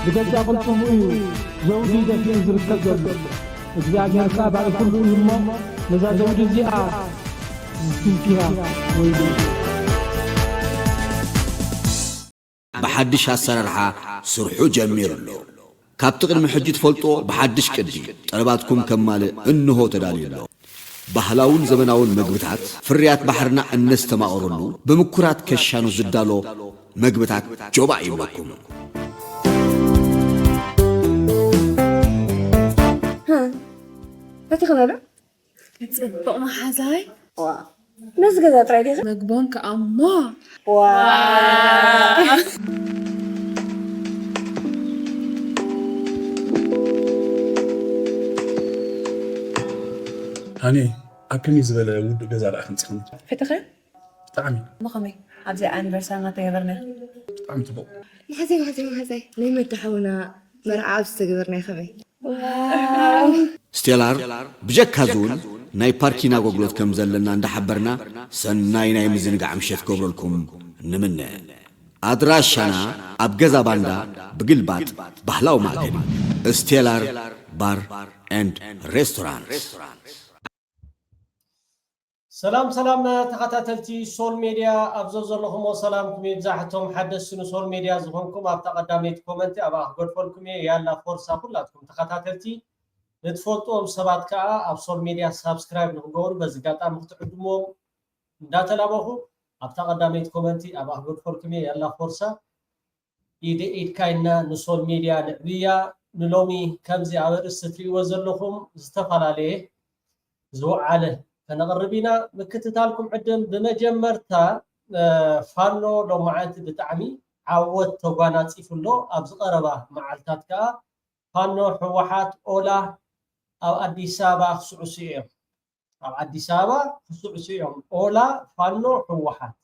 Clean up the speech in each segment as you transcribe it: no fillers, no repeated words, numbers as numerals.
بجزا قلتم زوجي دفين زركت زلو እግዚአብሔር ባለ ሁሉ ይሞ ለዛው ዲዚአ ዝንቲያ ወይ بحدش هالسرحة سرحو جميل له كابتغن محجي تفلطو بحدش كدي طلباتكم كمال انه تدالي له ባህላውን ዘመናውን መግብታት ፍሪያት ባህርና እንስተማወሩሉ በመኩራት ከሻኑ ዝዳሎ መግብታት ጆባ ይወኩም بتخبر؟ تصبق مع حزاي؟ واو ناس قاعدة ترايدي مقبون كأما واو هاني أكمل زبالة ود جزء على خمسة فتخيل؟ طعمي مقامي عبزي عن برسانة تقدرنا طعم تبو محزي ليه تحونا مرعى بستقدرنا يا خبي ستيلار بجك هزون ناي باركينا غوغلوت كم زلنا عند حبرنا سناي ناي مزنقع مشيت كوبرلكم نمنا أدراشنا أبجزا باندا بقلبات بحلاو معدن ستيلار بار اند ريستورانت سلام تخاتلتي سول ميديا ابزوز لكم وسلام كم يبزحتم حدثنا سول ميديا زغونكم اب تقدميت كومنت ابا غدفلكم يالا فرصه كلاتكم تخاتلتي نتفوتوم سبات كا اب سول ميديا سبسكرايب نغور بزغاطا مختقدموم داتلابخو اب تقدميت كومنت ابا غدفلكم يالا فرصه ايد كاينا نسول ميديا نبيا نلومي كمزي ابرستري وزلكم استفالاليه زوعله فنقربينا مكتتالكم عدم بمجمرتا فانو لو معانت بتعمي عوض توغانات يفلو ابز قربا معالتاتكا فانو حوحات اولا او اديسابا خصوصيهم او اديسابا خصوصيهم اولا فانو حوحات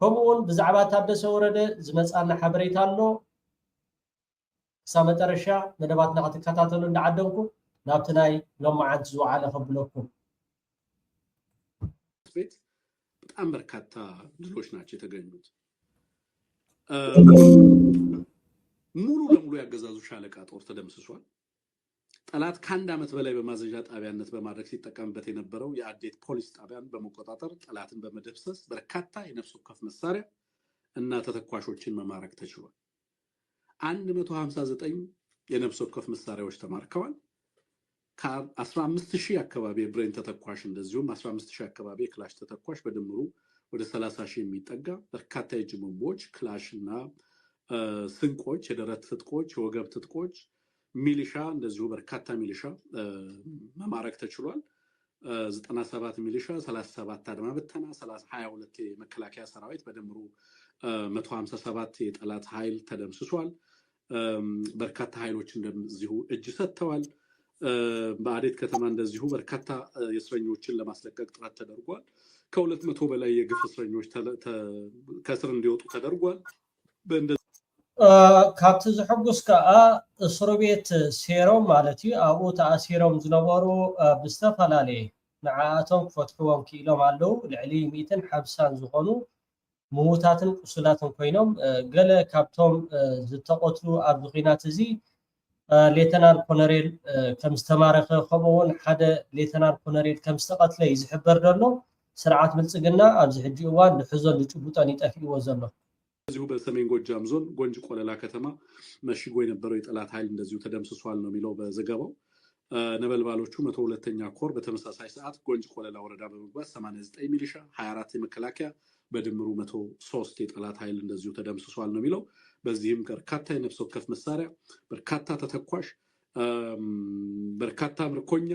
كمون بزعبات تابدس ورده زمصانا حبريتالو سامترشا مدباتنا قتكاتاتلو ندعدنكم نابتناي لو معانت زوعاله خبلكم ቤት በጣም በርካታ ድሎች ናቸው የተገኙት ሙሉ ለሙሉ ያገዛዙ ሻለቃ ጦር ተደምስሷል ጠላት ከአንድ አመት በላይ በማዘዣ ጣቢያነት በማድረግ ሲጠቀምበት የነበረው የአዴት ፖሊስ ጣቢያን በመቆጣጠር ጠላትን በመደብሰስ በርካታ የነፍስ ወከፍ መሳሪያ እና ተተኳሾችን መማረክ ተችሏል 159 የነፍስ ወከፍ መሳሪያዎች ተማርከዋል ከ15000 አካባቢ ብሬን ተተኳሽ እንደዚሁም 15000 አካባቢ ክላሽ ተተኳሽ በድምሩ ወደ 30000 የሚጠጋ በርካታ የእጅ ቦምቦች ክላሽና ስንቆች የደረት ትጥቆች የወገብ ትጥቆች ሚሊሻ እንደዚሁ በርካታ ሚሊሻ መማረክ ተችሏል 97 ሚሊሻ 37 አድማ በተና 22 የመከላከያ ሰራዊት በድምሩ 157 የጠላት ኃይል ተደምስሷል በርካታ ኃይሎች እንደዚሁ እጅ ሰጥተዋል በአዴት ከተማ እንደዚሁ በርካታ የእስረኞችን ለማስለቀቅ ጥረት ተደርጓል ከ200 በላይ የግፍ እስረኞች ከስር እንዲወጡ ተደርጓል ካብቲ ዝሕጉስ ከዓ እስር ቤት ሴሮም ማለት እዩ ኣብኡ ተኣሲሮም ዝነበሩ ብዝተፈላለየ ንዓኣቶም ክፈትሕዎም ክኢሎም ኣለው ልዕሊ 150 ዝኾኑ ምዉታትን ቁስላትን ኮይኖም ገለ ካብቶም ዝተቆትሉ ኣብ ኩናት እዚ ليتنال كونريل كم استمارخ خبون حدا ليتنال كونريل كم استقتل يزحبر دلو سرعات ملصقنا ابز حجي وان لحزن لطبوطان يطفي وزلو እዚሁ በሰሜን ጎጃም ዞን ጎንጅ ቆለላ ከተማ መሽጎ የነበረው የጠላት ኃይል እንደዚሁ ተደምስሷል ነው የሚለው በዘገባው ነበልባሎቹ 102ኛ ኮር በተመሳሳይ ሰዓት ጎንጅ ቆለላ ወረዳ በመግባት 89 ሚሊሻ 24 የመከላከያ በድምሩ 103 የጠላት ኃይል እንደዚሁ ተደምስሷል ነው የሚለው በዚህም በርካታ የነፍስ ወከፍ መሳሪያ በርካታ ተተኳሽ በርካታ ምርኮኛ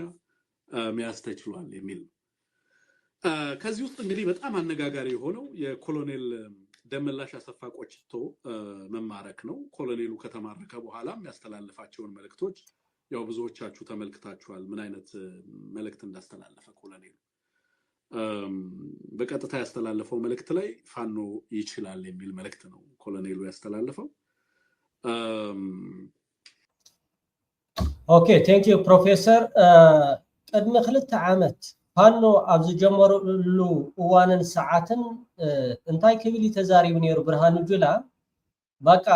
መያዝ ተችሏል የሚል ከዚህ ውስጥ እንግዲህ በጣም አነጋጋሪ የሆነው የኮሎኔል ደመላሽ አሰፋ ቆጭቶ መማረክ ነው ኮሎኔሉ ከተማረከ በኋላም ያስተላልፋቸውን መልእክቶች ያው ብዙዎቻችሁ ተመልክታችኋል ምን አይነት መልእክት እንዳስተላለፈ ኮሎኔሉ በቀጥታ ያስተላልፈው መልእክት ላይ ፋኖ ይችላል የሚል መልእክት ነው ኮሎኔሉ ያስተላልፈው ኦኬ ቴንክ ዩ ፕሮፌሰር ቅድመ 2 ዓመት ፋኖ ኣብዚ ጀመሩሉ እዋንን ሰዓትን እንታይ ክብል ተዛሪቡ ነይሩ ብርሃኑ ጁላ በቃ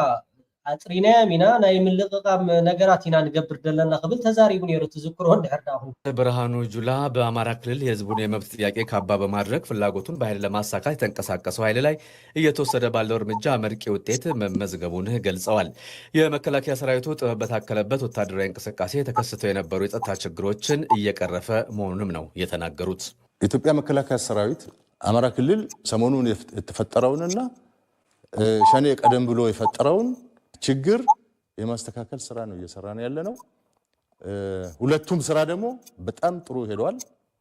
አጥሪና ሚና ናይ ምልቅቃም ነገራትና ንገብር ደለና ክብል ተዛሪቡ ነይሩ ትዝክሮ እንድሕርዳሁ ብርሃኑ ጁላ በአማራ ክልል የህዝቡን የመብት ጥያቄ ካባ በማድረግ ፍላጎቱን በኃይል ለማሳካት የተንቀሳቀሰው ኃይል ላይ እየተወሰደ ባለው እርምጃ አመርቂ ውጤት መመዝገቡን ገልጸዋል። የመከላከያ ሰራዊቱ ጥበብ በታከለበት ወታደራዊ እንቅስቃሴ ተከስተው የነበሩ የጸጥታ ችግሮችን እየቀረፈ መሆኑንም ነው የተናገሩት። የኢትዮጵያ መከላከያ ሰራዊት አማራ ክልል ሰሞኑን የተፈጠረውንና ሸኔ ቀደም ብሎ የፈጠረውን ችግር የማስተካከል ስራ ነው እየሰራን ያለነው። ሁለቱም ስራ ደግሞ በጣም ጥሩ ሄዷል።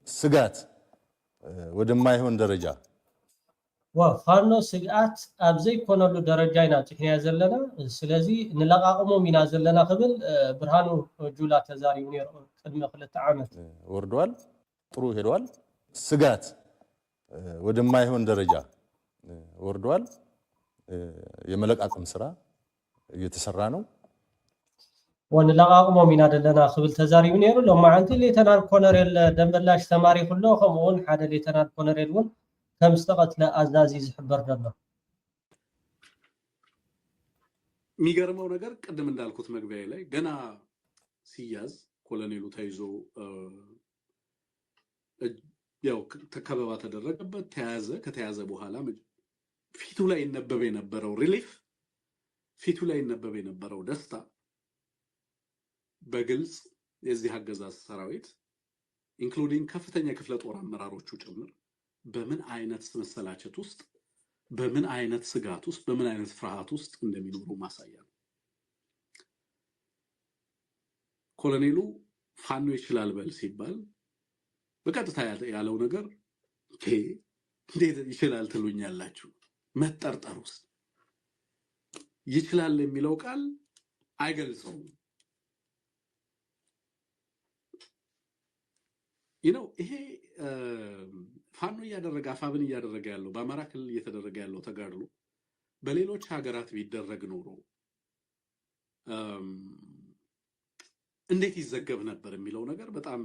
ስጋት ወደማይሆን ደረጃ ወፋኖ ስጋት አብዘይ ኮነሉ ደረጃ ኢና ጽሕያ ዘለና ስለዚ ንለቃቅሞ ሚና ዘለና ክብል ብርሃኑ ጁላ ተዛሪቡ ነይሩ ቅድመ 2 ዓመት ወርዷል። ጥሩ ሄዷል። ስጋት ወደማይሆን ደረጃ ወርዷል። የመለቃቅም ስራ እየተሰራ ነው። ወንለቃቅሞ ሚና ደለና ክብል ተዛሪቡ ነይሩ። ሎማዓንቲ ሌተናል ኮሎኔል ደንበላሽ ተማሪ ኩሎ ከምኡውን ሓደ ሌተናል ኮሎኔል እውን ከም ዝተቀትለ አዛዚ ዝሕበር ደሎ። የሚገርመው ነገር ቅድም እንዳልኩት መግቢያ ላይ ገና ሲያዝ ኮሎኔሉ ተይዞ ያው ተከበባ ተደረገበት ተያዘ። ከተያዘ በኋላ ፊቱ ላይ ይነበብ የነበረው ሪሊፍ ፊቱ ላይ ይነበብ የነበረው ደስታ በግልጽ የዚህ አገዛዝ ሰራዊት ኢንክሉዲንግ ከፍተኛ ክፍለ ጦር አመራሮቹ ጭምር በምን አይነት መሰላቸት ውስጥ በምን አይነት ስጋት ውስጥ በምን አይነት ፍርሃት ውስጥ እንደሚኖሩ ማሳያ ነው። ኮሎኔሉ ፋኖ ይችላል በል ሲባል በቀጥታ ያለው ነገር እንዴት ይችላል ትሉኛላችሁ? መጠርጠር ውስጥ ይችላል የሚለው ቃል አይገልጸውም። ይሄ ፋኖ እያደረገ አፋብን እያደረገ ያለው በአማራ ክልል እየተደረገ ያለው ተጋድሎ በሌሎች ሀገራት ቢደረግ ኖሮ እንዴት ይዘገብ ነበር የሚለው ነገር በጣም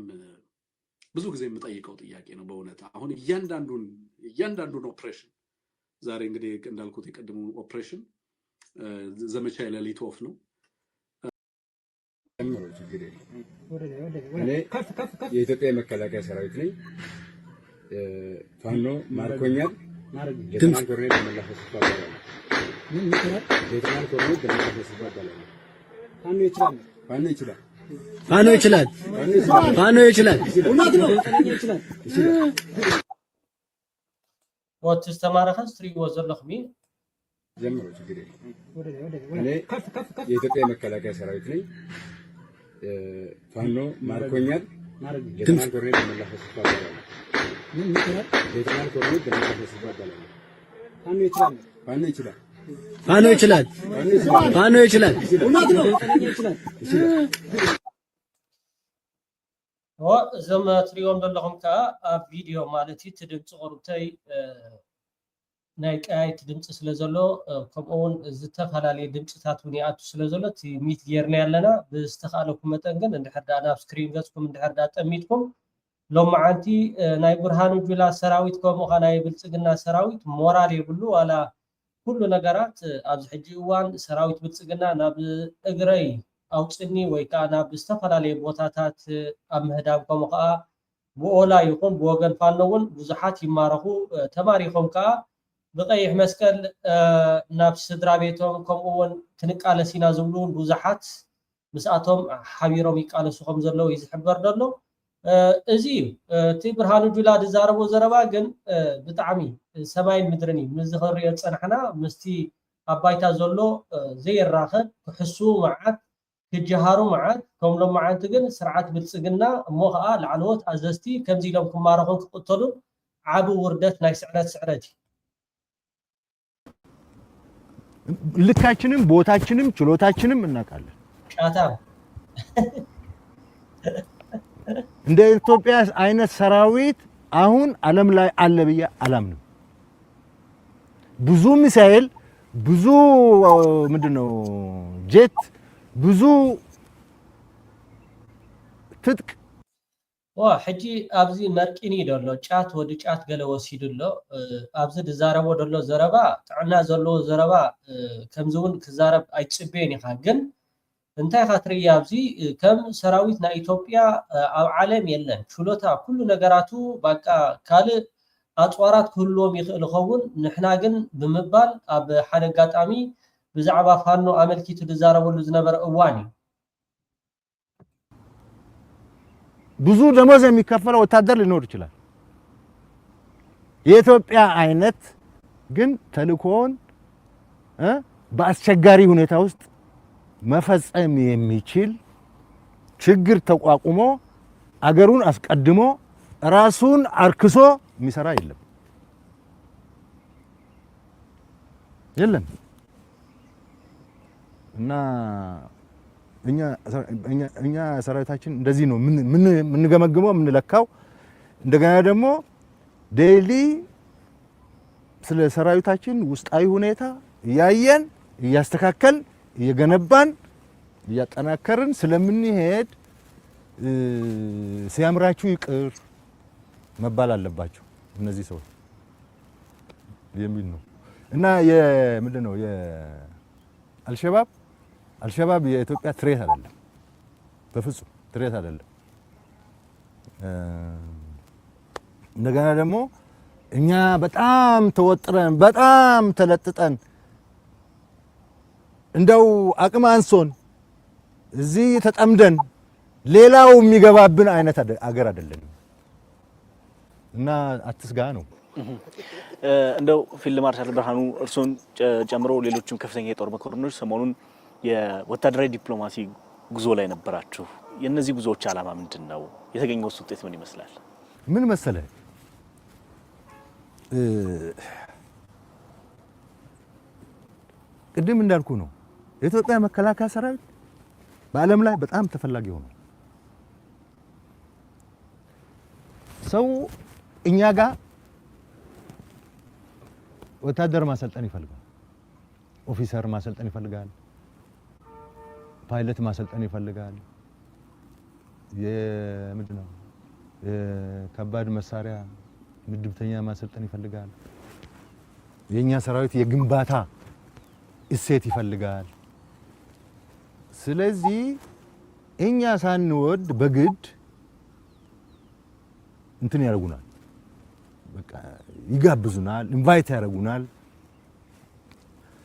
ብዙ ጊዜ የምጠይቀው ጥያቄ ነው። በእውነት አሁን እያንዳንዱን ኦፕሬሽን ዛሬ እንግዲህ እንዳልኩት የቀድሞ ኦፕሬሽን ዘመቻ የሌሊት ወፍ ነው። እኔ የኢትዮጵያ መከላከያ ሰራዊት ነኝ። ፋኖ ማርኮኛል። ሌተናል ኮሎኔል ደመላሽ ይባላል። ሌተናል ኮሎኔል ደመላሽ ይባላል። ፋኖ ይችላል። ፋኖ ይችላል። ፋኖ ይችላል። እውነት ነው። ይችላል። ወጥ ተማረኸስ ትሪጎ ዘለኽሚ ጀምሮ ችግር የለም። እኔ የኢትዮጵያ መከላከያ ሰራዊት ነኝ። ፋኖ ማርኮኛል። ሌተናል ኮሎኔል ደመላሽ ይባላል። ሌተናል ኮሎኔል ደመላሽ ይባላል። ፋኖ ይችላል። ፋኖ ይችላል። ፋኖ ይችላል። ፋኖ ይችላል። እውነት ነው። ይችላል። እዞም ትሪኦም ዘለኹም ከዓ ኣብ ቪድዮ ማለት እዩ ትድምፂ ቁርብተይ ናይ ቀያይቲ ድምፂ ስለ ዘሎ ከምኡውን ዝተፈላለዩ ድምፅታት እውን ይኣቱ ስለ ዘሎ እቲ ሚት ጌርና ኣለና ብዝተኻእለኩም መጠን ግን እንድሕር ዳ ናብ ስክሪን ገፅኩም እንድሕር ዳ ጠሚጥኩም ሎማዓንቲ ናይ ብርሃኑ ጁላ ሰራዊት ከምኡ ከዓ ናይ ብልፅግና ሰራዊት ሞራል የብሉ ዋላ ኩሉ ነገራት ኣብዚ ሕጂ እዋን ሰራዊት ብልፅግና ናብ እግረይ ኣውፅኒ ወይ ከዓ ናብ ዝተፈላለዩ ቦታታት ኣብ ምህዳም ከምኡ ከዓ ብኦላ ይኹን ብወገን ፋኖ እውን ብዙሓት ይማረኹ ተማሪኾም ከዓ ብቀይሕ መስቀል ናብ ስድራ ቤቶም ከምኡውን ክንቃለስ ኢና ዝብሉ ብዙሓት ምስኣቶም ሓቢሮም ይቃለሱ ከም ዘለዉ እዩ ዝሕበር ዘሎ። እዚ እቲ ብርሃኑ ጁላ ዝዛረቦ ዘረባ ግን ብጣዕሚ ሰማይን ምድርን እዩ። ምዝ ክንሪኦ ፀናሕና ምስቲ ኣብ ባይታ ዘሎ ዘይራኸብ ክሕስቡ መዓት ክጀሃሩ መዓት ከምሎም መዓንቲ ግን ስርዓት ብልፅግና እሞ ከዓ ላዕለዎት ኣዘዝቲ ከምዚ ኢሎም ክማረኹን ክቅተሉን ዓብ ውርደት ናይ ስዕረት እዩ። ልካችንም ቦታችንም ችሎታችንም እናውቃለን። ጫታ እንደ ኢትዮጵያ አይነት ሰራዊት አሁን ዓለም ላይ አለ ብዬ አላምንም። ብዙ ሚሳኤል፣ ብዙ ምንድነው ጄት፣ ብዙ ትጥቅ ሕጂ ኣብዚ መርቂኒ ደሎ ጫት ወዲ ጫት ገለ ወሲድሎ ኣብዚ ዝዛረቦ ደሎ ዘረባ ጥዕና ዘለዎ ዘረባ ከምዚ እውን ክዛረብ ኣይፅበየን ኢኻ ግን እንታይ ኢኻ ትርኢ ኣብዚ ከም ሰራዊት ናይ ኢትዮጵያ ኣብ ዓለም የለን ችሎታ ኩሉ ነገራቱ በቃ ካልእ ኣፅዋራት ክህልዎም ይኽእል ይኸውን ንሕና ግን ብምባል ኣብ ሓደ ኣጋጣሚ ብዛዕባ ፋኖ ኣመልኪቱ ዝዛረበሉ ዝነበረ እዋን እዩ ብዙ ደሞዝ የሚከፈለው ወታደር ሊኖር ይችላል። የኢትዮጵያ አይነት ግን ተልእኮውን በአስቸጋሪ ሁኔታ ውስጥ መፈጸም የሚችል ችግር ተቋቁሞ አገሩን አስቀድሞ ራሱን አርክሶ የሚሰራ የለም እና እኛ ሰራዊታችን እንደዚህ ነው ምን ገመግመው ምን ለካው እንደገና ደግሞ ዴይሊ ስለ ሰራዊታችን ውስጣዊ ሁኔታ ያየን ያስተካከል የገነባን ያጠናከርን ስለምንሄድ ሲያምራችሁ ይቅር መባል አለባቸው እነዚህ ሰዎች የሚል ነው እና ምንድነው አልሸባብ የኢትዮጵያ ትሬት አይደለም በፍጹም ትሬት አይደለም እንደገና ደግሞ እኛ በጣም ተወጥረን በጣም ተለጥጠን እንደው አቅም አንሶን እዚህ ተጠምደን ሌላው የሚገባብን አይነት አገር አይደለም እና አትስጋ ነው እንደው ፊልድ ማርሻል ብርሃኑ እርሶን ጨምሮ ሌሎችም ከፍተኛ የጦር መኮንኖች ሰሞኑን የወታደራዊ ዲፕሎማሲ ጉዞ ላይ ነበራችሁ የነዚህ ጉዞዎች ዓላማ ምንድነው የተገኘው ውጤት ምን ይመስላል ምን መሰለ ቅድም እንዳልኩ ነው የኢትዮጵያ መከላከያ ሰራዊት በዓለም ላይ በጣም ተፈላጊ ሆኖ ሰው እኛ ጋር ወታደር ማሰልጠን ይፈልጋል ኦፊሰር ማሰልጠን ይፈልጋል ፓይለት ማሰልጠን ይፈልጋል ምንድነው የከባድ መሳሪያ ምድብተኛ ማሰልጠን ይፈልጋል የኛ ሰራዊት የግንባታ እሴት ይፈልጋል ስለዚህ እኛ ሳንወድ በግድ እንትን ያደርጉናል በቃ ይጋብዙናል ኢንቫይት ያደርጉናል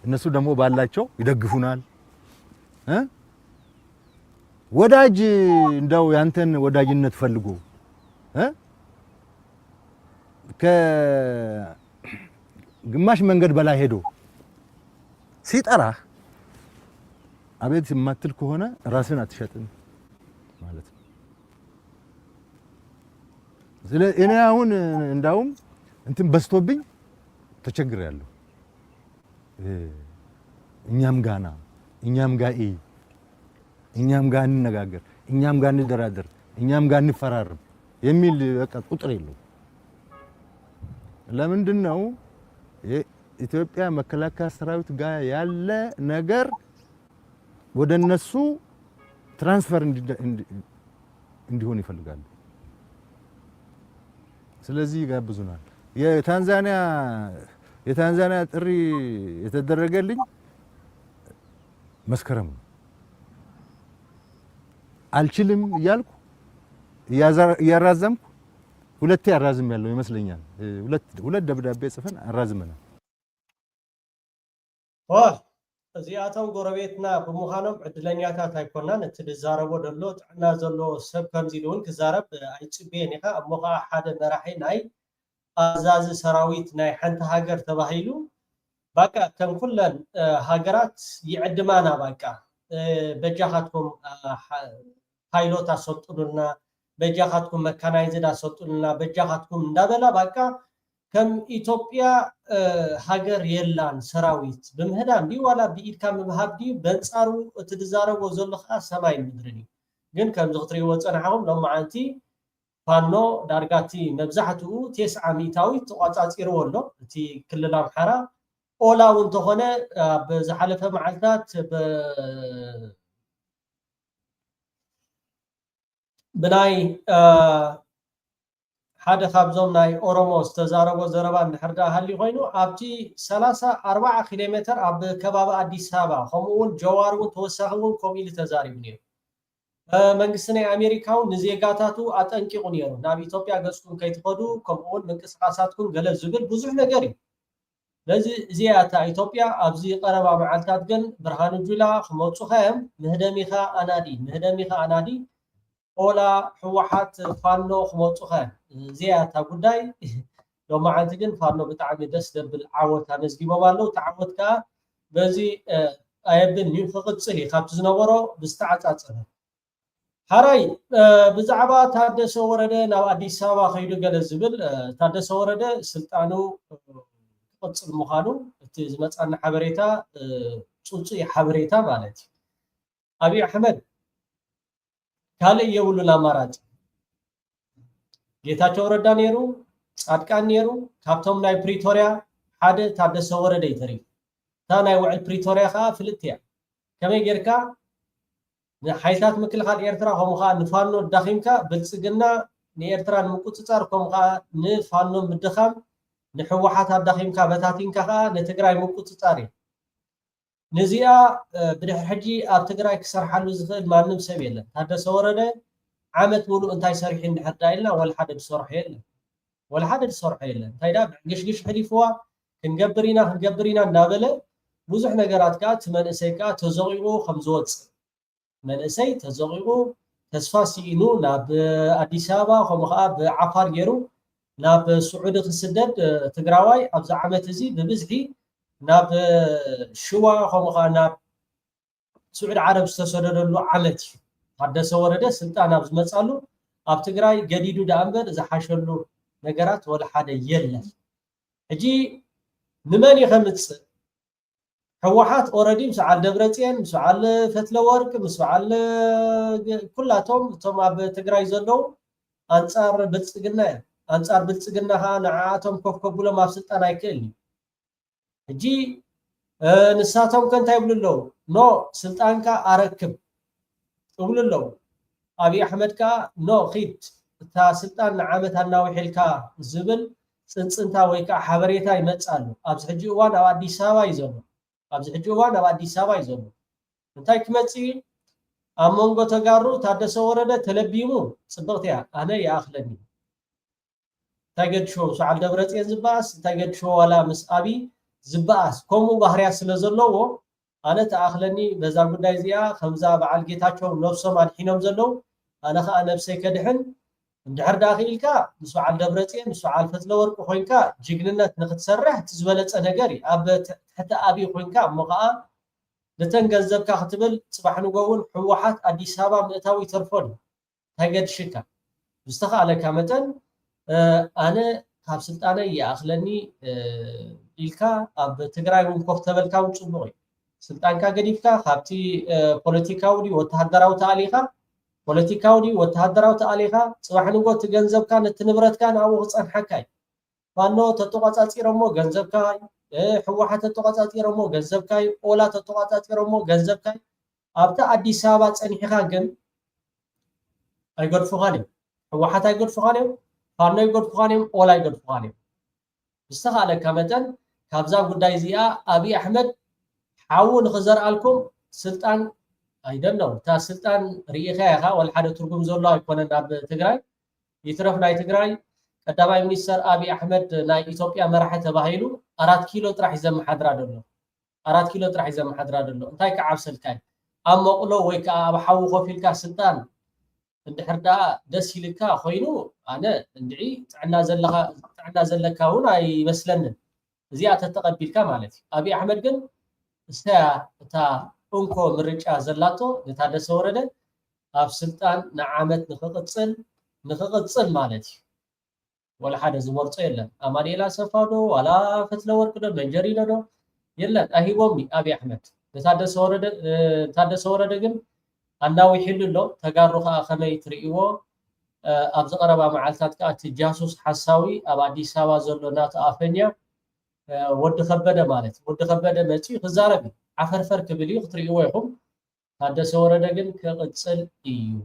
እነሱ ደግሞ ባላቸው ይደግፉናል ወዳጅ እንደው ያንተን ወዳጅነት ፈልጎ ከግማሽ መንገድ በላይ ሄዶ ሲጠራህ አቤት የማትል ከሆነ ራስን አትሸጥም ማለት ነው ስለዚህ እኔ አሁን እንዳውም እንትን በስቶብኝ ተቸግሬያለሁ እኛም ጋና እኛም ጋር እኛም ጋር እንነጋገር እኛም ጋር እንደራደር እኛም ጋር እንፈራረም የሚል በቃ ቁጥር የለው ለምንድነው የኢትዮጵያ መከላከያ ሰራዊት ጋር ያለ ነገር ወደነሱ ትራንስፈር እንዲሆን ይፈልጋሉ ስለዚህ ይጋብዙናል የታንዛኒያ ጥሪ የተደረገልኝ መስከረም አልችልም እያልኩ ያራዘምኩ ሁለቴ ያራዝም ያለው ይመስለኛል ሁለት ደብዳቤ ጽፈን አራዝመናል እዚኣቶም ጎረቤትና ብምዃኖም ዕድለኛታት ኣይኮናን እቲ ዝዛረቦ ደሎ ጥዕና ዘሎ ሰብ ከምዚ እውን ክዛረብ ኣይፅበየን ኢኻ እሞ ከዓ ሓደ መራሒ ናይ ኣዛዚ ሰራዊት ናይ ሓንቲ ሃገር ተባሂሉ በቃ ከም ኩለን ሃገራት ይዕድማና በቃ በጃኻትኩም ፓይሎት አሰልጥኑና በጃኻትኩም መካናይዝድ አሰልጥኑና በጃኻትኩም እንዳበላ በቃ ከም ኢትዮጵያ ሃገር የላን ሰራዊት በምህዳን ዲ ዋላ ቢኢድካ ምብሃብ ዲ በንጻሩ እትዛረቦ ዘለኻ ሰማይ ምድርን ግን ከም ዝኽትሪዎ ፀናሕኩም ሎማዓንቲ ፋኖ ዳርጋቲ መብዛሕትኡ 9 ሚታዊ ተቋጻጺርዎ ኣሎ እቲ ክልል አምሓራ ኦላው እንተኾነ በዝሓለፈ መዓልታት بناي حدا خابزوم ناي أورومو استزاربو زربان نحردا هاللي غينو أبتي 3-4 كيلومتر أب كباب أديس هابا خمون جوارون توسخون كوميل تزاربنيو መንግስትና አሜሪካው ንዜጋታቱ አጠንቂቁ ነሩ ናብ ኢትዮጵያ ገጽኩም ከይትቆዱ ከምኡን መንቀሳቀሳትኩም ገለ ዝብል ብዙሕ ነገር እዩ ለዚ ዚያታ ኢትዮጵያ ኣብዚ ቀረባ መዓልታት ግን ብርሃኑ ጁላ ክመጹ ኸም ምህደሚኻ አናዲ ኦላ ሕወሓት ፋኖ ክመጹ ኸም ዚያታ ጉዳይ ሎማዓንቲ ግን ፋኖ ብጣዕሚ ደስ ደብል ዓወት ኣመዝጊቦም ኣለው ተዓወትካ በዚ ኣየብን ኒው ክቅጽል ካብቲ ዝነበሮ ብዝተዓጻጸፈ حراي بزعبا تادسو ورده ناو አዲስ አበባ ኸይዱ ገለ ዝብል ታደሰ ወረደ ስልጣኑ ቅጽል መኻኑ እቲ ዝመጻና ሓበሬታ ጽጽይ ሓበሬታ ማለት አብይ አህመድ ካለ የውሉን አማራጭ ጌታቸው ረዳ ነሩ ጻድቃን ነሩ ካብቶም ናይ ፕሪቶሪያ ሓደ ታደሰ ወረደ ይተሪ ታናይ ውዕል ፕሪቶሪያ ኻ ፍልጥያ ከመይ ጌርካ حيثات مكل خال إيرترا هم خال نفانو داخمكا بلسجنا نيرترا نمقصصار كم خال نفانو مدخم نحوحات داخمكا بتاتينكا خال نتجراي مقصصاري نزيا بدح حجي أبتجراي كسر حلو زغل ما نمسب يلا هذا صورنا عامت مولو أنتي صريحين حتى إلا ولا حد بصرح يلا تايدا قش حليفوا كنجبرينا نابله بوزح نجارات كات من سيكا تزوجو خمزوت منسي تزغيرو تسفاسينو ناب أديس أبابا خمخا بعفار يرو ناب سعود السدد تقراوي أبز عامة زي ببزحي ناب شوا خمخا ناب سعود عرب استسودد له عامتي هذا سورده سلطان أبز مسألو أب تقراي جديدو دامبر إذا حشلو نجارات ولا حدا يلا هجي نماني خمس حوحات أوردي مسعال دبرتين مسعال فتلة ورق مسعال كلاتهم ثم بتجراي زلوا أنصار بتسجلنا ها نعاتهم كوف ولا ما فسد أنا يكلني جي نساتهم كنت يقول له نو سلطان كا أركب يقول له أبي أحمد كا نو خيت تا سلطان نعمت هالناوي كا زبل سنتا ويكا حبريتا يمتسالو أبز حجي وان أو أديس أبابا يزلوا أبز حجوان أو أديس أبابا يزلوا انتاي كمتسي أمونغو تغارو تادسو ورده تلبيمو صدقتيا أنا يا أخلني تاجد شو سعال دبرتين زباس تاجد شو ولا مسأبي زباس كومو بحريا سلزلو أنا تأخلني بزار قداي زيا خمزة بعال جيتاچو نفسهم الحينهم زلو أنا خا نفسي كدحن اندحر داخلكا مسعال دبرتين مسعال فتلور خوينكا جيجننت نختسرح تزبلص نغري اب حتى ابي خوينكا مقا لتنجذبكا ختبل صباح نغون حوحات اديس أبابا مئتاوي ترفون تاجد شكا مستخالك متن أنا كاب سلطانة يا أخلني إلكا أب تجراي ممكن تبلكا وتصبغي سلطان كا قديفكا خابتي بوليتيكاودي وتهدراو تعليقا بوليتيكاودي وتهدراو تعليقا صباح نقول تجنزب كان التنبرت كان أو غصان حكاي فانو تتوقعات رمو جنزب كاي حوحة تتوقعات رمو جنزب كاي أولا تتوقعات رمو جنزب كاي أبتا أديس أبابا تسأني حقاقن أيقول فغاني حوحة أيقول فغاني فانو يقول فغانيم أولا يقول فغانيم بستخالك كمتن كابزا قداي زيا أبي أحمد حاول خزر لكم سلطان I don't know تا سلطان ريخا ولا حدا ترجم زولا يكون ناب تجراي يترف ناي تجراي قداماي منستر أبي أحمد ناي إثيوبيا مرحة تباهيلو 4 كيلو طرح يزم حضرا دلو 4 كيلو طرح يزم حضرا دلو انتاي كعب سلكاي أما قلو ويكا أبحاو خوفيلكا سلطان اندحر دا دس يلكا خوينو أنا اندعي تعنا زلكا هنا يمسلن زيادة تقبلكا مالتي أبي أحمد قل تا أنكو مرجع زلاتو نتادس ورده أب سلطان نعامت نخقصل مالتي ولا حدا زمرت يلا أماني لا سفادو ولا فتلور كده منجري لدو يلا أهي ومي أبي أحمد نتادس ورده قل أناوي حلو له تقارخ خمي تريوه أبز قربا معالتات كات جاسوس حساوي أب أديس أبابا زلو نات أفنيا ود خبده ماتي خزاربي عفرفر كبلي تريوه يحم هذا سورده قل كقصل إيو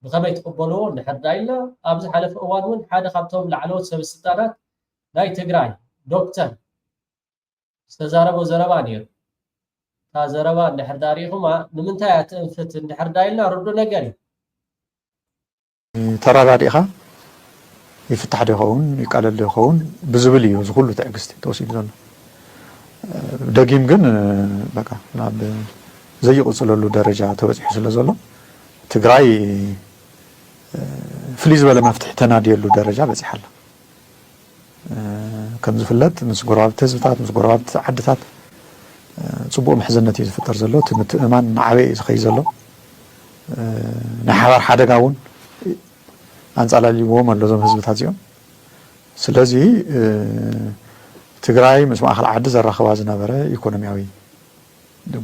بخما يتقبلوا نحردا إلا أبز حلف أوانون حدا خبطهم لعلوت سب السلطانات لاي تجراي دكتور استزاربوا زربانير تا زربان نحرداريهما نمنتها تنفت نحردا إلا ردوا نقري ترى بعدها يفتح دهون يقلل دهون بزبلي وزغلو تعكستي توصيل زلو دقيم جن بقى ناب زي قصلو درجة توزيح سلزلو تقراي فليز ولا مفتح تنادي له درجة بس حل كم زفلت مس قرابة تزبطات مس قرابة عدتات صبوا محزنتي زفتر زلو تمتأمان عبي زخي زلو نحور حدا قاون أنزل على اليوم اللزوم حزب تازيون سلازي تقراي مس ما أخل عدز الرخوازنا برا إيكونومياوي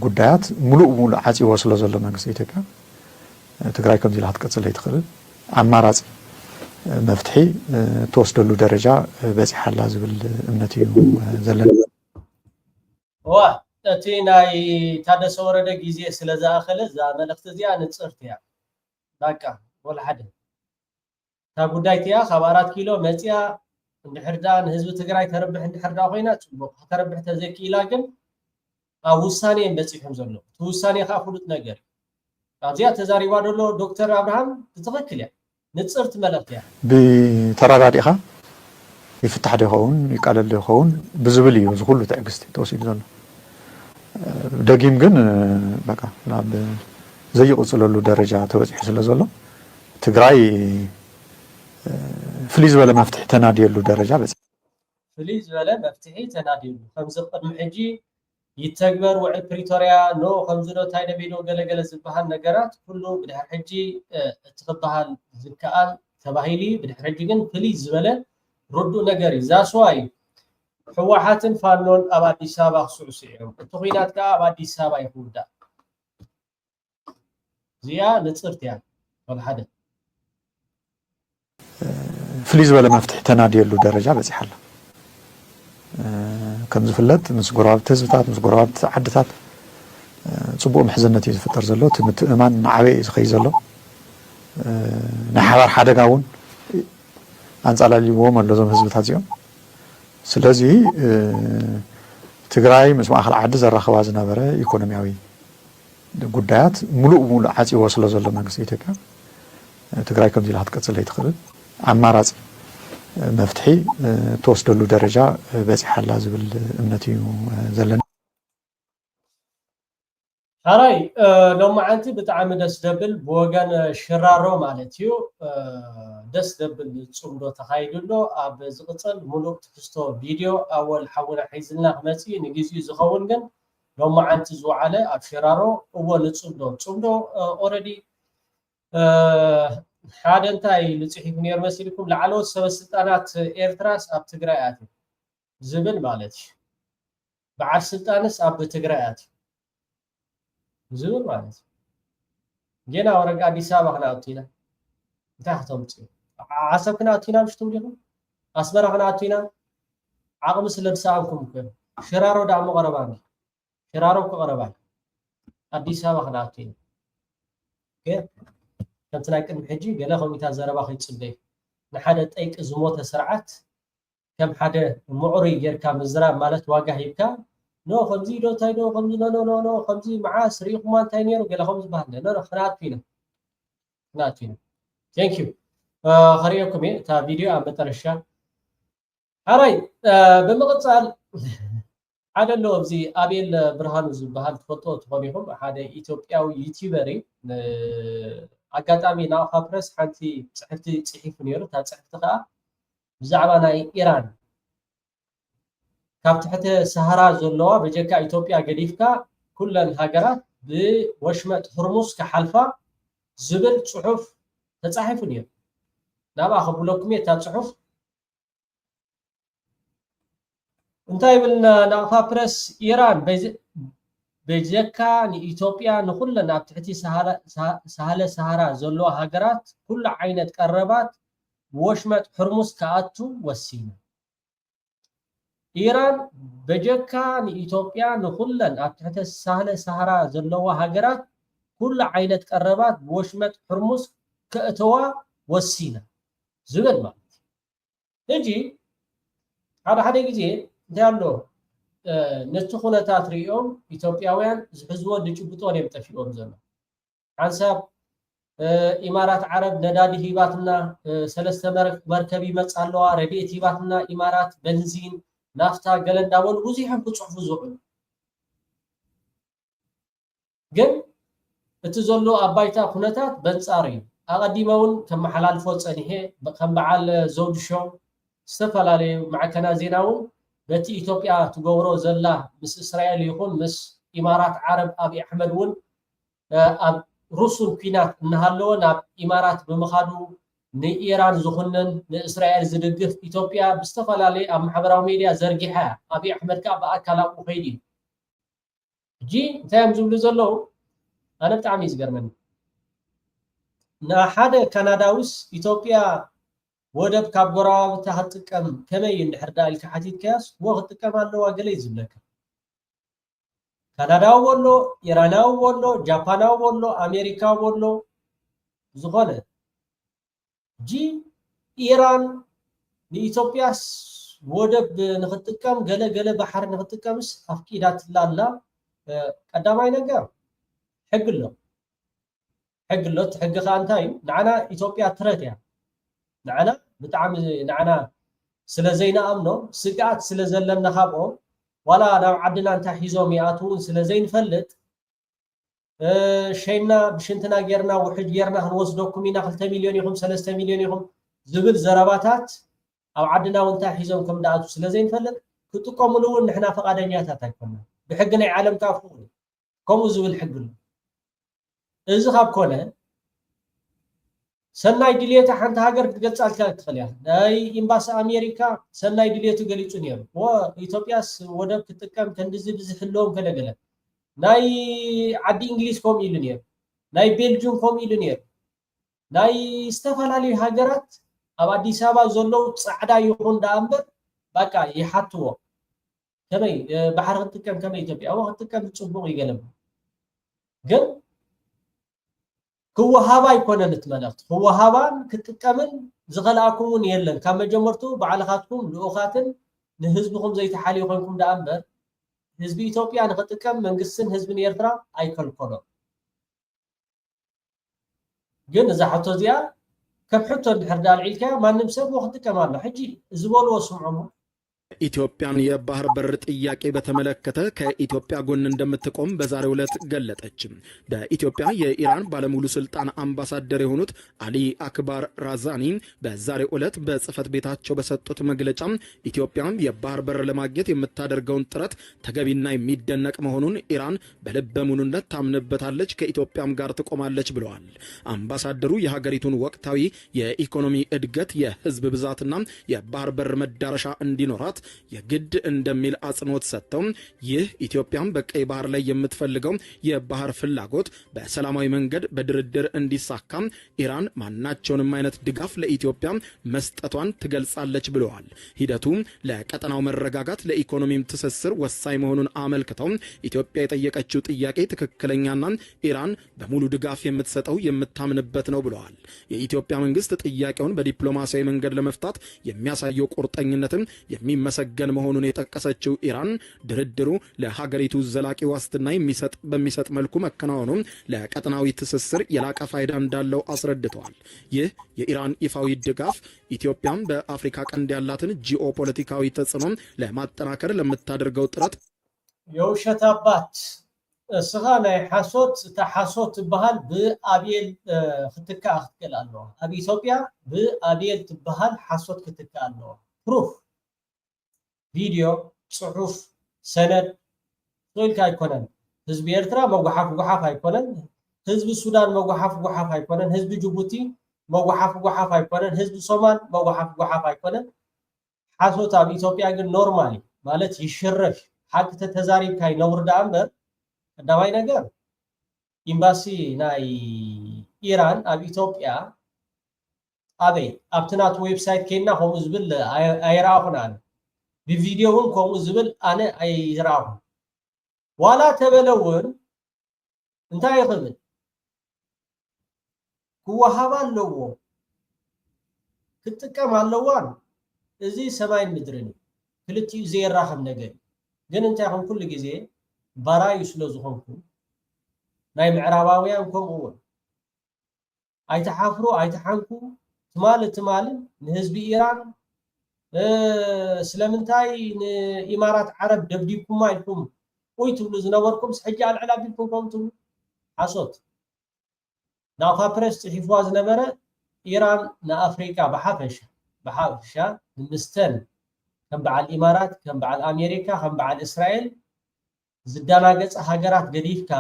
قدات ملو عاتي وصل زلو مانكسيتك تقراي كم زي لحد كتصل يدخل عمارات مفتحي توصل له درجة بس حلا زبل أمنتي وزلنا وا تيناي تادس ورده جيزي سلازا خلز زا ملخت زي نصرتيا باكا ولا حدا تا غدايتيا 4 كيلو مصيا اندحردان حزب تግራይ ተረብሕ እንድሕርዳ ኮይና ጽቡቕ ተረብሕ ተዘኪላ ግን ኣብ ውሳኔ በጽሕም ዘሎ ውሳኔ ካፍሉት ነገር ኣብዚያ ተዛሪባ ደሎ ዶክተር አብርሃም ትትኽክል ያ ንጽርት መለክያ بتراداديها يفتح دهون يقلل دهون بزبلي وزغلو تعكستي توصيل زلو دقيم جن بقى ناب زي قصلو درجة توزيح سلزلو تقراي فليز ولا مفتح تنادي له درجة بس فليز ولا مفتحي تنادي له خمس قدم حجي يتكبر وعد بريتوريا نو خمزلو تايدا بينو قلقل زبهان نقرات كله بدها حجي تخبها الزكاء تباهيلي بدها حجي جن فليز ولا ردو نقري زاسواي حواحاتن فانون أبادي سابا خصوصيهم التخينات كا أبادي سابا يهودا زيا نتصرتيا والحدث فليز ولا مفتح تنادي له درجة بس حل كم زفلت مس قرابة تزبطات مس قرابة عدتات صبوا محزنتي زفتر زلو تمتأمان عبي زخي زلو نحور حدا قاون أنزل على اليوم اللزوم حزب تازيون سلازي تقراي مس ما أخل عدز الرخوازنا برا إيكونومياوي قدات ملو عاتي وصل زلو مانكسيتك تقراي كم زي لحد كتصل يدخل عمارات مفتحي توصل له درجة بس حلا زبل أمنتي وزلنا هاي لو ما أنت بتعمل دس دبل بوجان شرارو مالتيو دس دبل تصمدو تخيلو أب زقصل ملوك تفستو فيديو أول حول حيزلنا خمسي نجيزي زخون جن لو ما أنت زو على أب شرارو أول تصمدو already حدا انتاي لصحيح نير مسيلكم لعلو سب سلطانات ኤርትራስ ኣብ ትግራይ ኣት ዝብል ማለት በዓል ስልጣንስ ኣብ ትግራይ ኣት ዝብል ማለት ገና ወረጋ አዲስ አበባ ክናውቲና እንታህቶም ጽ ዓሰብ ክናውቲና ምሽቱ ዲኹም ኣስመራ ክናውቲና ዓቅም ስለብሳንኩም ኮን ሽራሮ ዳሞ ቀረባኒ ሽራሮ ቀረባኒ አዲስ አበባ ክናውቲና كنت ناقد محجي قال لهم يتزربا خيصبي نحد طيق زموت سرعت كم حدا معري يركا مزرا مالت واقع يبكا نو خمزي دو تاي نو خمزي نو خمزي مع سريق ما تاينير قال لهم زبهنا نو خنات فينا ثانك يو خريكم تا فيديو ام بترشا هاي بمقصال هذا لو زي ابيل برهان زبهال فوتو تخونيهم حدا ايثيوبياوي يوتيوبري أكاديمي ناو خبرس حنتي صحفتي صحيح نيرو تا صحفتها بزعبا ناي إيران كاب تحت سهرا زلوا بجكا إثيوبيا قديفكا كل الهاجرات بوشمة هرمز كحلفة زبل صحف تصحف نير نابا خبلوكم تا صحف انتاي بلنا ناو خبرس إيران بجكا إثيوبيا نخلنا بتحتي سهرة زلوا هاجرات كل عينة قربات وشمة حرمز كاتو وسينا إيران بجكا إثيوبيا نخلنا بتحتي سهرة زلوا هاجرات كل عينة قربات وشمة حرمز كأتوا وسينا زبل ما نجي هذا حدا يجي ديالو نتخونه تاتريوم إثيوبياويان زحزوا دجبطون يمتفيهم زمان حسب إمارات عرب ندادي هيباتنا سلسة مركبي متصالوا ربيت هيباتنا إمارات بنزين نافتا قلن داول وزيحن بتصحفو زوحن قل اتزولو أبايتا كونتات بنصارين أقدمون كما حلال فوت أنيه كم بعال زود شو استفلالي مع كنا زيناون بتي إثيوبيا تجورو زلا مس إسرائيل يكون مس إمارات عرب أبي أحمد ون أب رسل كينات نهالون أب إمارات بمخادو نإيران زخنن نإسرائيل زدقف إثيوبيا باستفلالي أم حبراو ميديا زرقها أبي أحمد كعب أكلا وخيدي جي تام زبل زلو أنا بتعميز قرمن نا حدا كنداوس إثيوبيا ودب كابغرا تحتكم كما يندحر دالك حديد كاس وقت كمان لو اغلي زبلك كندا ولو ايران ولو جابان ولو امريكا ولو زغله جي ايران لإثيوبياس ودب نختكم غلا بحر نختكمس افكيدات لالا قداماي ነገር حقلو تحق خانتاي نعنا إثيوبيا ترتيا نعنا بتعم نعنا سلازينا أمنو سقعت سلازلنا خابهم ولا لو عدنا انت حيزوم ياتون سلازين فلت شينا بشنتنا غيرنا وحج غيرنا هنوصدوكم ينا 5 مليون يهم 3 مليون يهم زبل زرباتات او عدنا وانت حيزوم كم داتو سلازين فلت كتقوموا نحنا فقادنيات تاكلنا بحقنا عالم كافون كم زبل حقنا اذا خاب كونه سناي دليته حنت هاجر تقصالك تخليها داي امباس امريكا سناي دليته غليصو نيم و ኢትዮጵያስ ወደብ ክትቀም ከንድዚ ብዝሕሎም ከለገለ ናይ ዓዲ እንግሊዝ ኮም ኢሉ ነይሩ ናይ ቤልጅየም ኮም ኢሉ ነይሩ ናይ ዝተፈላለዩ ሃገራት ኣብ አዲስ አበባ ዘለው ጻዕዳ ይኹን ዳምበር በቃ ይሓትዎ ከመይ ባሕር ክትቀም ከመይ ኢትዮጵያ ወ ክትቀም ጽቡቅ ይገለም ግን كوهابا يكون نتملخت كوهابان كتكمل زغلاكم يلن كما جمرتو بعلخاتكم لوخاتن نحزبكم زي تحالي يخونكم دا أمبر حزب إثيوبيا نختكم منقسن حزب إيرترا أيكل كولو جن إذا حطو زيا كم حطو الحردال عيلكا ما نمسب وختكم الله حجي زبول وسمعهم ኢትዮጵያን የባህር በር ጥያቄ በተመለከተ ከኢትዮጵያ ጎን እንደምትቆም በዛሬው ዕለት ገለጠች። በኢትዮጵያ የኢራን ባለሙሉ ስልጣን አምባሳደር የሆኑት አሊ አክባር ራዛኒ በዛሬው ዕለት በጽህፈት ቤታቸው በሰጡት መግለጫ ኢትዮጵያ የባህር በር ለማግኘት የምታደርገውን ጥረት ተገቢና የሚደነቅ መሆኑን ኢራን በልበ ሙሉነት ታምንበታለች፣ ከኢትዮጵያም ጋር ትቆማለች ብለዋል። አምባሳደሩ የሀገሪቱን ወቅታዊ የኢኮኖሚ እድገት፣ የህዝብ ብዛትና የባህር በር መዳረሻ እንዲኖራት የግድ እንደሚል አጽንኦት ሰጥተው ይህ ኢትዮጵያም በቀይ ባህር ላይ የምትፈልገው የባህር ፍላጎት በሰላማዊ መንገድ በድርድር እንዲሳካ ኢራን ማናቸውንም አይነት ድጋፍ ለኢትዮጵያ መስጠቷን ትገልጻለች ብለዋል። ሂደቱ ለቀጠናው መረጋጋት፣ ለኢኮኖሚም ትስስር ወሳኝ መሆኑን አመልክተው ኢትዮጵያ የጠየቀችው ጥያቄ ትክክለኛና ኢራን በሙሉ ድጋፍ የምትሰጠው የምታምንበት ነው ብለዋል። የኢትዮጵያ መንግስት ጥያቄውን በዲፕሎማሲያዊ መንገድ ለመፍታት የሚያሳየው ቁርጠኝነትም መሰገን መሆኑን የጠቀሰችው ኢራን ድርድሩ ለሀገሪቱ ዘላቂ ዋስትና በሚሰጥ መልኩ መከናወኑ ለቀጠናዊ ትስስር የላቀ ፋይዳ እንዳለው አስረድተዋል። ይህ የኢራን ይፋዊ ድጋፍ ኢትዮጵያም በአፍሪካ ቀንድ ያላትን ጂኦፖለቲካዊ ተጽዕኖ ለማጠናከር ለምታደርገው ጥረት የውሸት አባት እስኻ ናይ ሓሶት ተሓሶት ትበሃል ብአብየል ክትካ ክትከል ኣለዋ ኣብ ኢትዮጵያ ብአብየል ትበሃል ሓሶት ክትካ ኣለዋ ፕሩፍ فيديو صحف سند سويلك هيكونن حزب إيرترا موقحف هيكونن حزب السودان موقحف هيكونن حزب جيبوتي موقحف هيكونن حزب الصومال موقحف هيكونن حاسوت اب ኢትዮጵያ ግን ኖርማሊ ማለት ይሽረፍ ሐቅ ተዛሪብ ካይ ነውር ዳምበር ቀዳማይ ነገር ኤምባሲ ናይ ኢራን ኣብ ኢትዮጵያ አበይ ኣብትናት ዌብሳይት ከና ሆም ዝብል አይራኹና بفيديوهم كوم زبل أنا أيراهم ولا تبلون انت يخبل ክወሃባ ኣለዎ ክትጥቀም ኣለዋን እዚ ሰማይን ምድርን ክልቲኡ ዘይራኸብ ነገር ግን እንታይ ይኹን ኩሉ ግዜ ባራዩ ስለ ዝኾንኩ ናይ ምዕራባውያን ከምኡውን ኣይተሓፍሩ ኣይተሓንኩ ትማል ንህዝቢ ኢራን ስለምንታይ ንኢማራት ዓረብ ደብዲብኩማ ኢልኩም ወይ ትብሉ ዝነበርኩም ሕጂ ኣልዕል ኣቢልኩም ከም ትብሉ ሓሶት ናብካ ፕሬስ ፅሒፍዋ ዝነበረ ኢራን ንኣፍሪካ ብሓፈሻ ንምስተን ከም በዓል ኢማራት ከም በዓል ኣሜሪካ ከም በዓል እስራኤል ዝዳናገፀ ሃገራት ገዲፍካ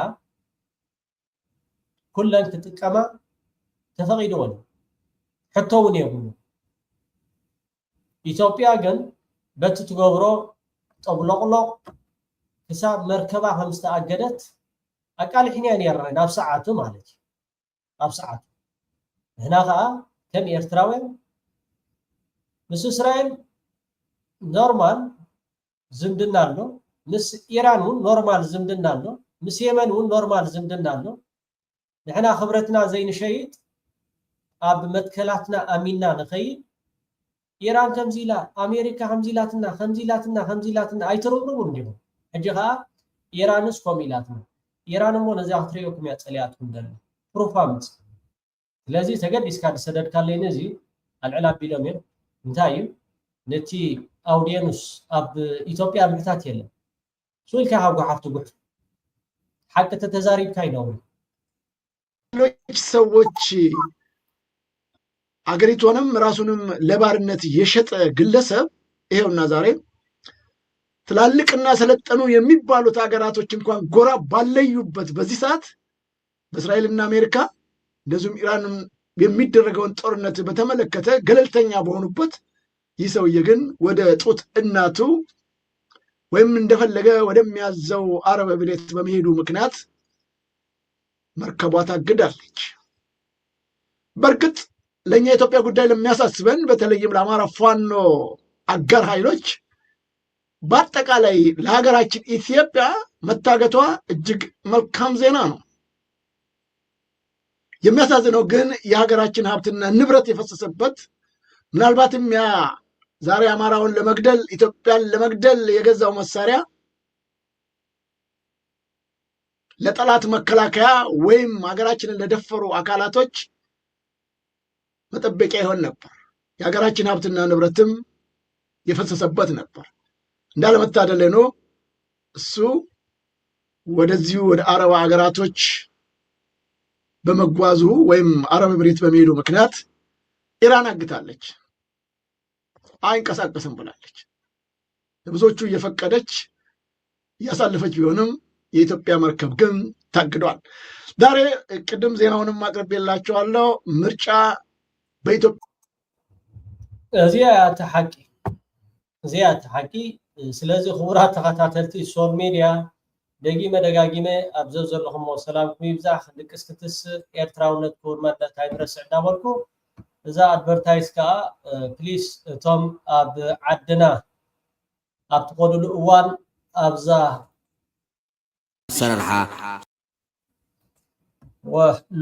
ኩለን ክጥቀማ ተፈቂድዎን ሕቶ እውን የብሉ ኢትዮጵያ ግን በቲ ትገብሮ ጠብለቕሎቕ ክሳብ መርከባ ከም ዝተኣገደት ኣቃሊሕና ነርና ናብ ሰዓቱ ማለት እዩ ኣብ ሰዓቱ ንሕና ከዓ ከም ኤርትራውያን ምስ እስራኤል ኖርማል ዝምድና ኣሎ ምስ ኢራን እውን ኖርማል ዝምድና ኣሎ ምስ የመን እውን ኖርማል ዝምድና ኣሎ ንሕና ክብረትና ዘይንሸይጥ ኣብ መትከላትና ኣሚና ንኸይድ ኢራን ከምዚ ኢላ ኣሜሪካ ከምዚ ኢላትና ኣይትርብርቡን እንዲሁም ሕጂ ከዓ ኢራንስ ከምኡ ኢላትና ኢራን እሞ ነዚኣ ክትሪኦኩም እያ ፀሊኣትኩም ደሎ ፕሩፍ ኣምፅ ስለዚ ተገዲስካ ዝሰደድካለይን እዚ ኣልዕል ኣቢሎም እዮም እንታይ እዩ ነቲ ኣውድየንስ ኣብ ኢትዮጵያ ምግታት የለን ስኢልካ ካብ ጎሓፍቲ ጉሕ ሓቂ ተተዛሪብካ ይነብሩ ሌሎች ሰዎች አገሪቷንም ራሱንም ለባርነት የሸጠ ግለሰብ ይሄውና ዛሬ ትላልቅና ሰለጠኑ የሚባሉት ሀገራቶች እንኳን ጎራ ባለዩበት በዚህ ሰዓት በእስራኤልና አሜሪካ እንደዚሁም ኢራን የሚደረገውን ጦርነት በተመለከተ ገለልተኛ በሆኑበት ይህ ሰውዬ ግን ወደ ጡት እናቱ ወይም እንደፈለገ ወደሚያዘው አረብ ኤሚሬት በመሄዱ ምክንያት መርከቧ ታግዳለች። በርግጥ ለኛ የኢትዮጵያ ጉዳይ ለሚያሳስበን በተለይም ለአማራ ፋኖ አጋር ኃይሎች በአጠቃላይ ለሀገራችን ኢትዮጵያ መታገቷ እጅግ መልካም ዜና ነው። የሚያሳዝነው ግን የሀገራችን ሀብትና ንብረት የፈሰሰበት ምናልባትም ያ ዛሬ አማራውን ለመግደል ኢትዮጵያን ለመግደል የገዛው መሳሪያ ለጠላት መከላከያ ወይም ሀገራችንን ለደፈሩ አካላቶች መጠበቂያ ይሆን ነበር። የሀገራችን ሀብትና ንብረትም የፈሰሰበት ነበር። እንዳለመታደል ነው እሱ ወደዚሁ ወደ አረብ ሀገራቶች በመጓዙ ወይም አረብ ኤሚሬት በመሄዱ ምክንያት ኢራን አግታለች፣ አይንቀሳቀስም ብላለች። ለብዙዎቹ እየፈቀደች እያሳለፈች ቢሆንም የኢትዮጵያ መርከብ ግን ታግዷል። ዛሬ ቅድም ዜናውንም አቅርቤላችኋለሁ። ምርጫ በኢትዮጵያ እዚያ ተሐቂ ስለዚህ ክቡራት ተኸታተልቲ ሶል ሚድያ ደጋጊመ ኣብዘ ዘለኹም ሰላምኩም ይብዛሕ ልቅስ ክትስ ኤርትራውነት ክቡር መለት ኣይንረስዕ እንዳበልኩ እዛ ኣድቨርታይዝ ከዓ ፕሊስ እቶም ኣብ ዓድና ኣብ ትቆልሉ እዋን ኣብዛ ሰረርሓ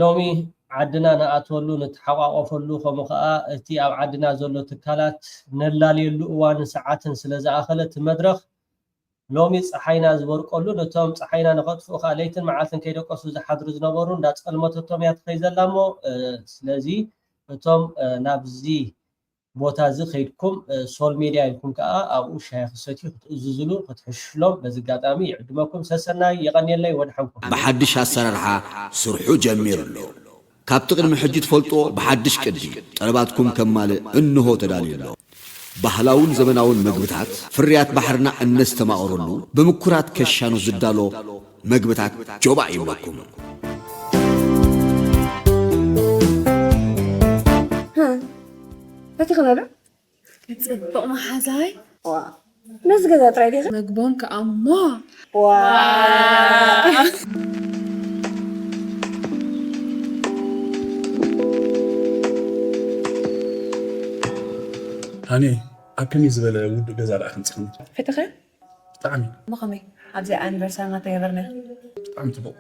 ሎሚ ዓድና ንኣትወሉ ንተሓቋቆፈሉ ከምኡ ከዓ እቲ ኣብ ዓድና ዘሎ ትካላት ነላልየሉ እዋንን ሰዓትን ስለዝኣኸለት መድረኽ ሎሚ ፀሓይና ዝበርቀሉ ነቶም ፀሓይና ንኸጥፍኡ ከዓ ለይትን መዓልትን ከይደቀሱ ዝሓድሩ ዝነበሩ እንዳፀልመተቶም እያ ትኸይ ዘላ እሞ ስለዚ እቶም ናብዚ ቦታ እዚ ከይድኩም ሶል ሚድያ ኢልኩም ከዓ ኣብኡ ሻሂ ክሰትዩ ክትእዝዝሉ ክትሕሽሎም በዚ ኣጋጣሚ ይዕድመኩም። ሰሰናይ የቐኒየለይ ወድሐንኩም ብሓድሽ ኣሰራርሓ ስርሑ ጀሚሩ ኣሎ። ካብቲ ቅድሚ ሕጂ ትፈልጦ ብሓድሽ ቅዲ ጠለባትኩም ከማልእ እንሆ ተዳልዩ ኣሎ። ባህላውን ዘመናውን ምግብታት ፍርያት ባሕርና እነስተማቕረሉ ብምኩራት ከሻኑ ዝዳሎ ምግብታት ጆባ ይብለኩም። በቲ ኸበለ ክፅብቕ መሓዛይ ነዚ ገዛ ጥራይ ዲኸ መግቦም ከኣሞ ኣነ ኣብ ከመይ ዝበለ ውድ ገዛ ዳ ክንፅኽም ፈትኸ ብጣዕሚ መኸመይ ኣብዚ ኣኒቨርሳሪ እናተገበርና ብጣዕሚ ፅቡቕ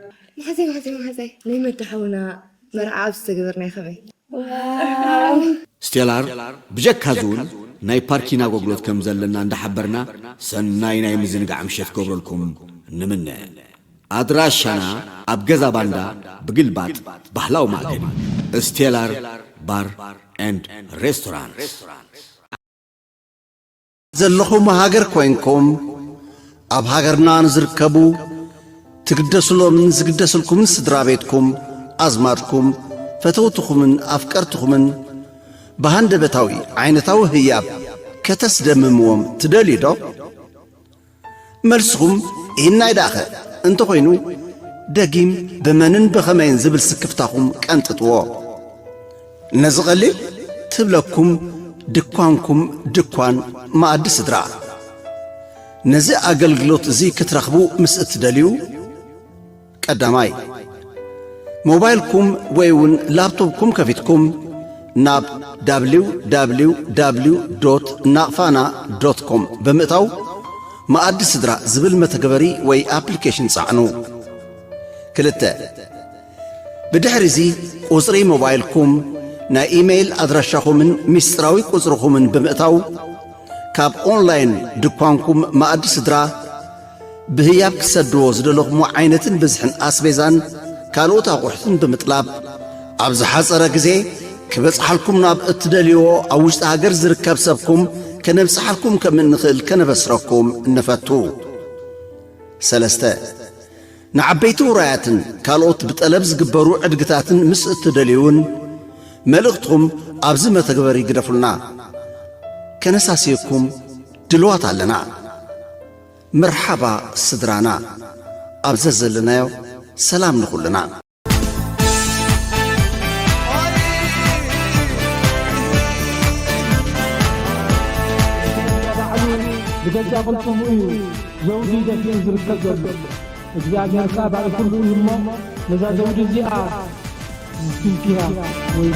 ማሕዘይ ናይ መድሓውና مرعى استقبرنا خمي ستيلار بجك هزون ناي باركينا غوغلوت كم زلنا عند حبرنا سناي ناي مزنقع مشيت كوبرلكم نمنا أدراشنا أبجزا باندا بقلبات بحلاو ماكن ستيلار بار اند ريستوران زلخم هاجر كوينكم أب هاجرنا نزركبو تقدسلو من زقدسلكم من سدرابيتكم أزماتكم فتوتكم من أفكارتكم من بهند بتاوي عينتاو هياب كتسدمموم تدلي دو ملسكم إنا داخل انتو خوينو داقيم بمنن بخمين زبل سكفتاكم كانتتوا نزغلي تبلكم دكوانكم دكوان ما عد سدرا نزي أقلقلوت زي كترخبو مسأت دليو قداماي موبايلكم ويون لابتوبكم كفيتكم ناب www.naqfana.com بمئتاو ما عد سدرا زبل متقبري وي ابليكيشن صعنو كلتا بدحرزي قصري موبايلكم نا ايميل ادرشاكم من مستراوي قصركم من بمئتاو كاب اونلاين دكوانكم ما عد سدرا بهياب كسدو زدلوكم عينتن بزحن اسبيزان كالوتا قحتن بمطلاب ابز حصر غزي كبصحلكم ناب اتدليو اوشت هاجر زركب سبكم كنبصحلكم كمن نخل كنبسركم نفتو سلسته نعبيتو راياتن كالوت بتقلب زغبرو عدقتاتن مس اتدليون ملختكم ابز متغبري يقدفلنا كنساسيكم دلوات علنا مرحبا صدرانا ابززلنا سلام نقولنا بجد قلتم زوجي دفين زركب جل እግዚአብሔር ካባለ ሁሉ ይሞ ለዛ ዘውድ ዚአ ስንኪያ ወይ